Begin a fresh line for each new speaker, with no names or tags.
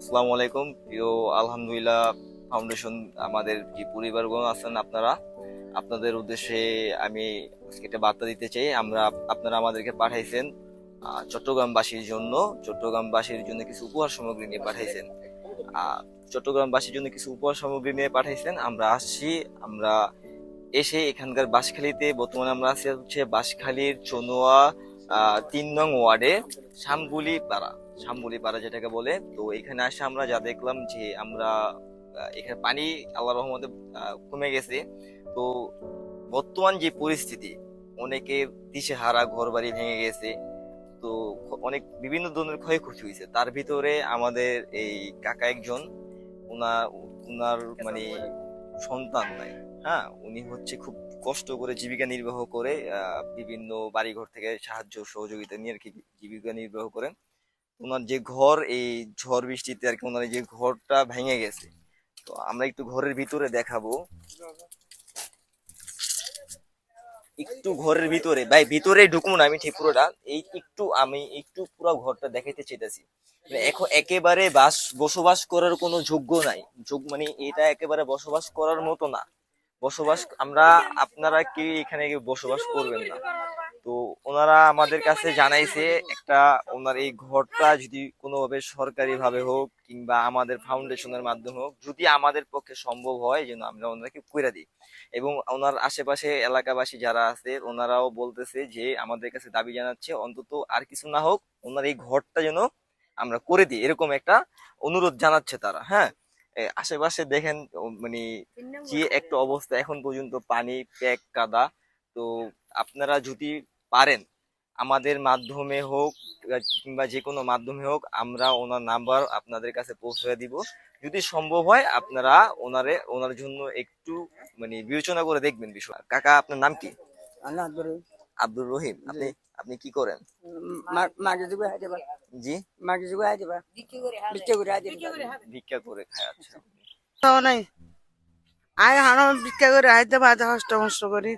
আসসালামু আলাইকুম প্রিয় আলহামদুলিল্লাহ ফাউন্ডেশন আমাদের যে পরিবারগণ আছেন আপনারা আপনাদের উদ্দেশ্যে আমি আজকে একটা বার্তা দিতে চাই। আপনারা আমাদেরকে পাঠাইছেন চট্টগ্রামবাসীর জন্য কিছু উপহার সামগ্রী নিয়ে পাঠাইছেন। আহ, চট্টগ্রামবাসীর জন্য কিছু উপহার সামগ্রী নিয়ে পাঠাইছেন। আমরা আসছি। আমরা এসে এখানকার বাঁশখালীতে বর্তমানে আমরা আছি হচ্ছে বাঁশখালীর চনুয়া 3 নং ওয়ার্ডে শ্যামগুলি পাড়া। শ্যামগুলি পাড়া যেটাকে বলে। তো এখানে আসে আমরা যা দেখলাম যে আমরা এখানে পানি আল্লাহর রহমতে কমে গেছে। তো বর্তমান যে পরিস্থিতি, অনেকের দিশেহারা ঘর বাড়ি ভেঙে গেছে। তো অনেক বিভিন্ন ধরনের ক্ষয়ক্ষতি হয়েছে। তার ভিতরে আমাদের এই কাকা একজন, উনার উনার মানে সন্তান নাই। হ্যাঁ, উনি হচ্ছে খুব কষ্ট করে জীবিকা নির্বাহ করে বিভিন্ন বাড়িঘর থেকে সাহায্য সহযোগিতা নিয়ে আর কি জীবিকা নির্বাহ করেন। ওনার যে ঘর এই ঝড় বৃষ্টিতে আর কি ওনার এই যে ঘরটা ভেঙে গেছে। তো আমরা একটু ঘরের ভিতরে দেখাবো। একটু ঘরের ভিতরে ভাই, ভিতরে ঢুকবো না আমি ঠিক পুরোটা, আমি একটু পুরো ঘরটা দেখাইতে চাইতেছি। মানে এখন একেবারে বসবাস করার কোনো যোগ্য নাই। মানে এটা একেবারে বসবাস করার মতো না। আপনারা কি এখানে কেউ বসবাস করবেন না। তো ওনারা আমাদের কাছে জানাইছে একটা, ওনার এই ঘরটা যদি কোনোভাবে সরকারি ভাবে হোক কিংবা আমাদের ফাউন্ডেশনের মাধ্যমে হোক, যদি আমাদের পক্ষে সম্ভব হয় যেন আমরা ওনাকে কইরা দিই। এবং ওনার আশেপাশে এলাকাবাসী যারা আছে ওনারাও বলতেছে যে আমাদের কাছে দাবি জানাচ্ছে অন্তত আর কিছু না হোক ওনার এই ঘরটা যেন আমরা করে দিই, এরকম একটা অনুরোধ জানাচ্ছে তারা। হ্যাঁ, আশেপাশে দেখেন মানে যে একটা অবস্থা, এখন পর্যন্ত পানি প্যাক কাদা। তো আপনারা যদি পারেন আমাদের মাধ্যমে হোক কিংবা যে কোনো মাধ্যমে হোক, আমরা ওনার নাম্বার আপনাদের কাছে পৌঁছে দিব। যদি সম্ভব হয় আপনারা ওনার জন্য একটু মানে বিবেচনা করে দেখবেন বিষয়। কাকা, আপনার নাম কি?
না ধরে
আব্দুর রহিম।
জি
আপনি কি করেন?
মাকে দিব হাই দেবা
জি,
মাকে দিব হাই দেবা বিচ্ছে করে হাই দেবা
ভিক্ষা করে খায়। আচ্ছা।
তো নাই আয় হানো ভিক্ষা করে হাই দেবা আজ কষ্ট মষ্ট করি